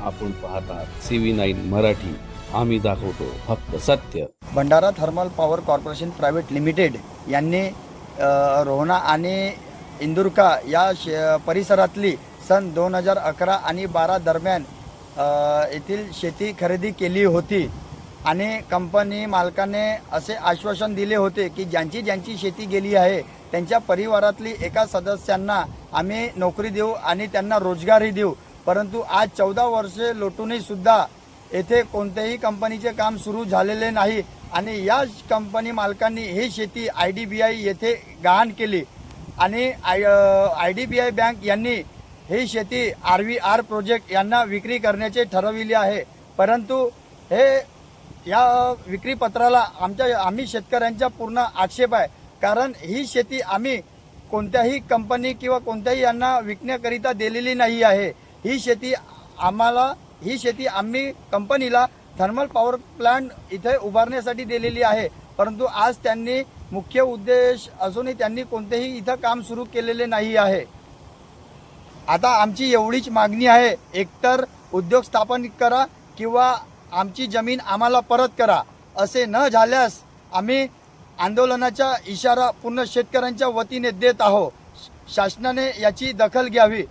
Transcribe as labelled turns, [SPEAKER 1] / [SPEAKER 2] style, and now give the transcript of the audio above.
[SPEAKER 1] आपण पाहतात CV9 मराठी. आम्ही दाखवतो फक्त सत्य.
[SPEAKER 2] Bhandara thermal power corporation private limited यांनी रोहना आणि इंदुरका या परिसरातली सन 2011 आणि 12 दरम्यान येथील शेती खरेदी केली होती आणि कंपनी मालकाने असे आश्वासन दिले होते की ज्यांची शेती गेली आहे त्यांच्या परिवारातली एका सदस्यांना आम्ही नोकरी देऊ आणि त्यांना रोजगारही देऊ. परंतु आज 14 वर्षे लोटूनही सुद्धा येथे कोणत्याही कंपनीचे काम सुरू झालेले नाही आणि या कंपनी मालकांनी ही शेती IDBI येथे गहाण केली आणि IDBI बँक यांनी ही शेती RVR प्रोजेक्ट यांना विक्री करण्याचे ठरविले आहे. परंतु हे या विक्रीपत्राला आम्ही शेतकऱ्यांचा पूर्ण आक्षेप आहे, कारण ही शेती आम्ही कोणत्याही कंपनी किंवा कोणत्याही यांना विकण्याकरिता दिलेली नाही आहे. ही शेती आम्ही कंपनीला थर्मल पॉवर प्लांट इथे उभारण्यासाठी दिलेली आहे. परंतु आज त्यांनी मुख्य उद्देश असूनही त्यांनी कोणतेही इथं काम सुरू केलेले नाही आहे. आता आमची एवढीच मागणी आहे, एकतर उद्योग स्थापन करा किंवा आमची जमीन आम्हाला परत करा. असे न झाल्यास आम्ही आंदोलनाचा इशारा पूर्ण शेतकऱ्यांच्या वतीने देत आहोत. शासनाने याची दखल घ्यावी.